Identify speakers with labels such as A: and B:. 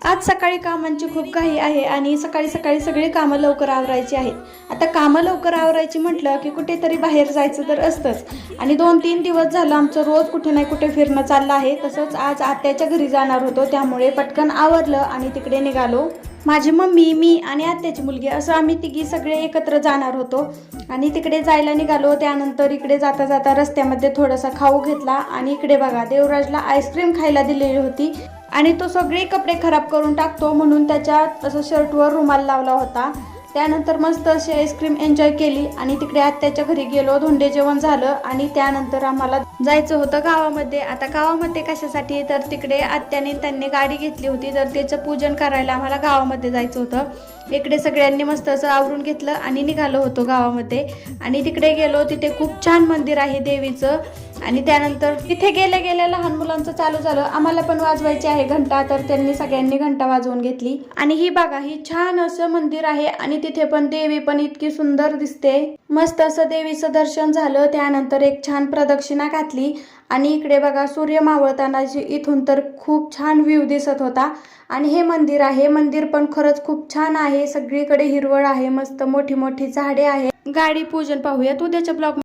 A: आज सकाळी कामांची खूप घाई आहे आणि सकाळी सकाळी सगळी कामं लवकर आवरायची आहेत। आता कामं लवकर आवरायची म्हटलं की कुठेतरी बाहेर जायचं तर असतंच आणि 2-3 दिवस झालं आमचं रोज कुठे ना कुठे फिरणं चाललं आहे। तसंच आज आत्याच्या घरी जाणार होतो, त्यामुळे पटकन आवरलं आणि तिकडे निघालो। माझी मम्मी, मी आणि आत्याची मुलगी असं आम्ही तिघी सगळे एकत्र जाणार होतो आणि तिकडे जायला निघालो। त्यानंतर इकडे जाता जाता रस्त्यामध्ये थोडासा खाऊ घेतला आणि इकडे बघा देवराजला आईस्क्रीम खायला दिलेली होती आणि तो सगळे कपडे खराब करून टाकतो म्हणून त्याच्यात असं शर्टवर रुमाल लावला होता। त्यानंतर मस्त अशी आईस्क्रीम एन्जॉय केली आणि तिकडे आत्याच्या घरी गेलो, धोंडे जेवण झालं आणि त्यानंतर आम्हाला जायचं होतं गावामध्ये। आता गावामध्ये कशासाठी तर तिकडे आत्याने त्यांनी गाडी घेतली होती, तर त्याचं पूजन करायला आम्हाला गावामध्ये जायचं होतं। इकडे सगळ्यांनी मस्त असं आवरून घेतलं आणि निघालो होतो गावामध्ये आणि तिकडे गेलो। तिथे खूप छान मंदिर आहे देवीचं आणि त्यानंतर तिथे गेल्या गेल्या लहान मुलांचं चालू झालं, आम्हाला पण वाजवायची आहे घंटा, तर त्यांनी सगळ्यांनी घंटा वाजवून घेतली। आणि ही बघा ही छान असं मंदिर आहे आणि तिथे पण देवी पण इतकी सुंदर दिसते। मस्त असं देवीचं दर्शन झालं, त्यानंतर एक छान प्रदक्षिणा घातली आणि इकडे बघा सूर्य मावळताना इथून तर खूप छान व्ह्यू दिसत होता। आणि हे मंदिर आहे, मंदिर पण खरंच खूप छान आहे, सगळीकडे हिरवळ आहे, मस्त मोठी मोठी झाडे आहे। गाडी पूजन पाहूयात उद्याच्या ब्लॉग